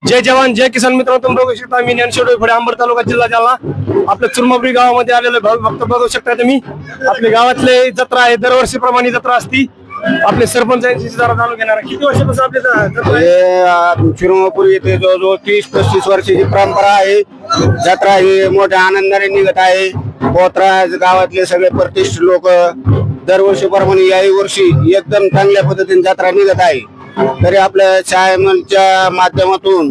जय जवान जय किसान मित्रांनो, तुम्ही बघू शकता मी ज्ञानेश्वर डोईफोडे, अंबड तालुका, जिल्हा जालना. आपल्या चुरमापुरी गावामध्ये आलेले भक्त बघू शकता तुम्ही. आपल्या गावातले जत्रा आहे, दरवर्षीप्रमाणे जत्रा असती. आपले सरपंच यांची जरा जाणून घेणार आहे. किती वर्षापासून आपली जत्रा आहे? चिरमापुरी येथे जवळजवळ 30-35 वर्षाची परंपरा आहे. जत्रा ही मोठ्या आनंदाने निघत आहे. पोत्रा गावातले सगळे प्रतिष्ठित लोक दरवर्षीप्रमाणे याही वर्षी एकदम चांगल्या पद्धतीने जत्रा निघत आहे. तरी आपल्या चॅनलच्या माध्यमातून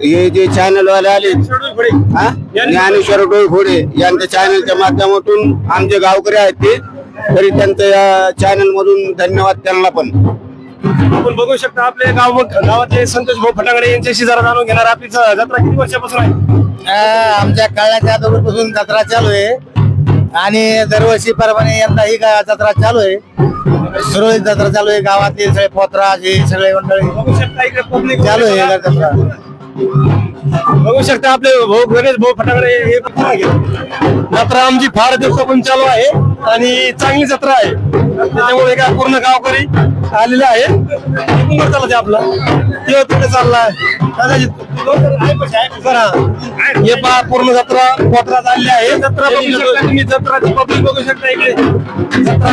हे जे चॅनल वाले आले ज्ञानेश्वर डोईफोडे यांच्या चॅनलच्या माध्यमातून आमचे गावकरी आहेत ते, तरी त्यांच्या या चॅनल मधून धन्यवाद त्यांना पण. आपण बघू शकता आपले गावातले संतोष भाऊ फटांगडे यांच्याशी जरा जाणून घेणार. आपली जत्रा किती वर्षापासून आहे? आमच्या काळाच्या अगोदरपासून जत्रा चालू आहे आणि दरवर्षी प्रमाणे यंदा ही जत्रा चालू आहे. सुरळीत जत्रा चालू आहे. गावातील सगळे पोत्रा हे सगळे मंडळी बघू शकता इकडे पब्लिक चालू आहे जत्रा. बघू शकता आपले भाऊ गणेश भाऊ फटाकडे हे जत्रा आमची फार दिवसापासून चालू आहे आणि चांगली जत्रा आहे. त्याच्यामुळे काय पूर्ण गावकरी आलेला आहे. कुठून चालत आपला तेव्हा तिकडे चाललाय हे पहा, पूर्ण जत्रा पोत्रात आलेली आहे. जत्रा बघू शकता तुम्ही, जत्राची पब्लिक बघू शकता इकडे. जत्रा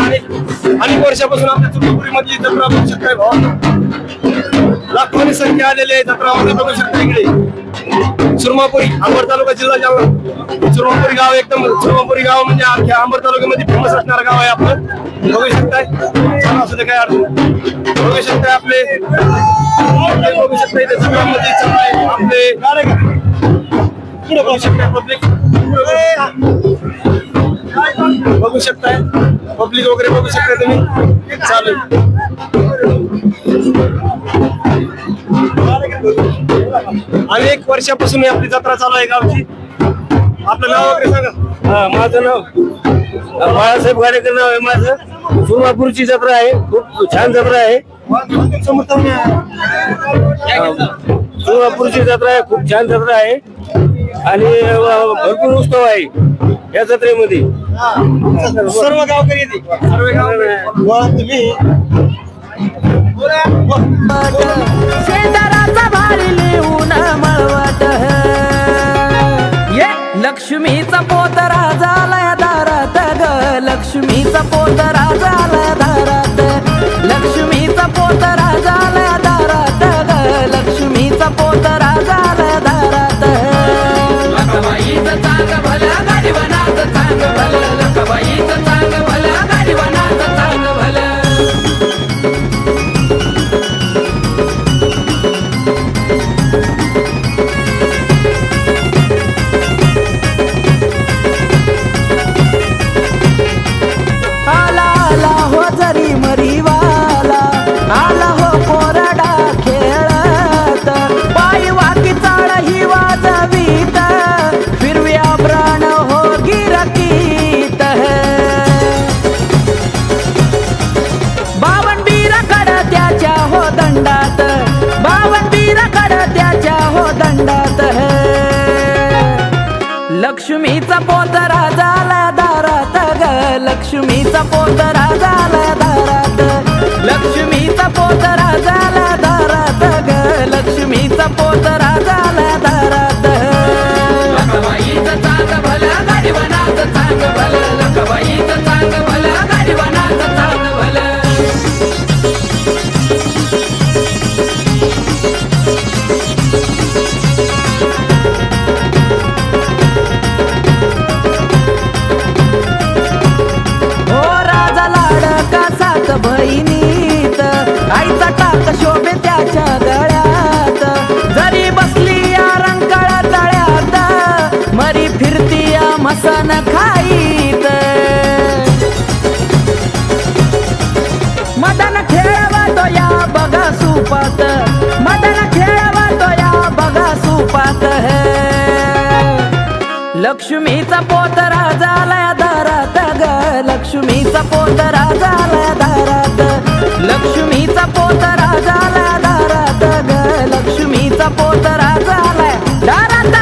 अनेक वर्षापासून आपल्या चुरमापुरी मधली जत्रा बघू शकताय भाऊ. लाखोनी संख्या आलेली आहे जत्रामध्ये बघू शकता इकडे. चुरमापुरी अंबड तालुका, जिल्हा जालना. चुरमापुरी गाव एकदम, चुरमापुरी गाव म्हणजे अख्ख्या अंबड तालुक्यामध्ये फेमस असणारं गाव आहे आपलं. बघू शकताय असू दे काय अडचण. बघू शकताय आपले बघू शकता इथे जत्रामध्ये चालू आपले बघू शकताय पब्लिक. बघू शकताय पब्लिक वगैरे बघू शकताय तुम्ही चालू. अनेक वर्षापासून आपली जत्रा चालू आहे गावची. आपलं नाव वगैरे सांगा. माझं नाव बाळासाहेब गाडेकर नाव आहे माझं. चुरमापूरची जत्रा आहे, खूप छान जत्रा आहे. चुरमापूरची जत्रा आहे, खूप छान जत्रा आहे आणि भरपूर उत्सव आहे या जत्रेमध्ये. सर्व गावकरी येते, सर्व गावकरी. शेजाराचा भारी लिहून मळवट लक्ष्मीचा पोतरा झालाय दारात ग. लक्ष्मीचा पोतरा झालाय दारात. लक्ष्मीचा पोतरा झालाय दारात ग. लक्ष्मीचा पोतरा झालाय दारात. लखबाईचं चांग भलं गाडीवनाचं चांग भलं. लखबाईचं चांग भलं गाडीवनाचं चांग भलं. लक्ष्मीचा पोतरा झाला दारात ग. लक्ष्मीचा पोतरा झाला दारात. लक्ष्मीचा पोतरा झाला दारात ग. लक्ष्मीचा पोतरा झाला दारात. लखबाईचं चांग भलं गाडीवनाचं चांग भलं. लखबाईचं चांग भलं गाडीवनाचं चांग भलं. बहिणीत आईचा टाक शोभे त्याच्या गळ्यात. जरी बसली या रंकाळा तळ्यात, मरी फिरती या मसन खाईत. मदन खेळवतो या बघा सुपात. मदन खेळवतो या बघा सुपात. लक्ष्मीचा पोतरा झालाय दारात ग. लक्ष्मीचा पोतरा झालाय दारात. लक्ष्मीचा पोतरा झालाय दारात ग. लक्ष्मीचा पोतरा झालाय दारात.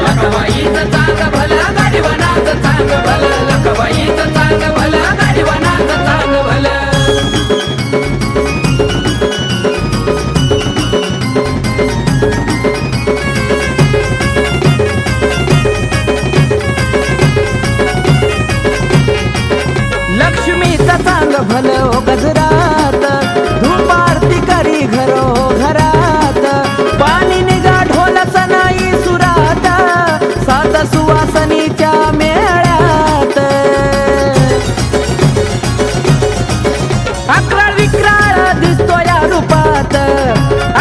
लखबाईचं चांग भलं गाडीवनाचं चांग भलं. लखबाईचं चांग भलं गाडीवनाचं चांग भलं. Thank you.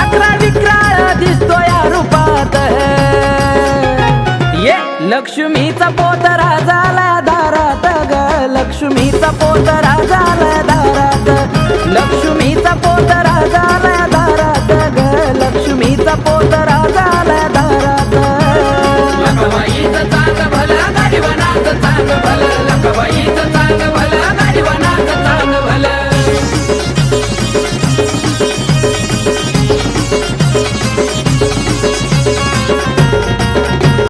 अकरा विक्राळ दिसतो या रूपात ये लक्ष्मीचा पोतरा झाला दारात ग लक्ष्मीचा पोतरा झाला दारात लक्ष्मीचा पोतरा झाला दारात ग लक्ष्मीचा पोतरा झाला दारात लखबाईचं चांग भलं गाडीवानाचं चांग भलं लखबाईचं चांग भलं गाडीवानाचं चांग भलं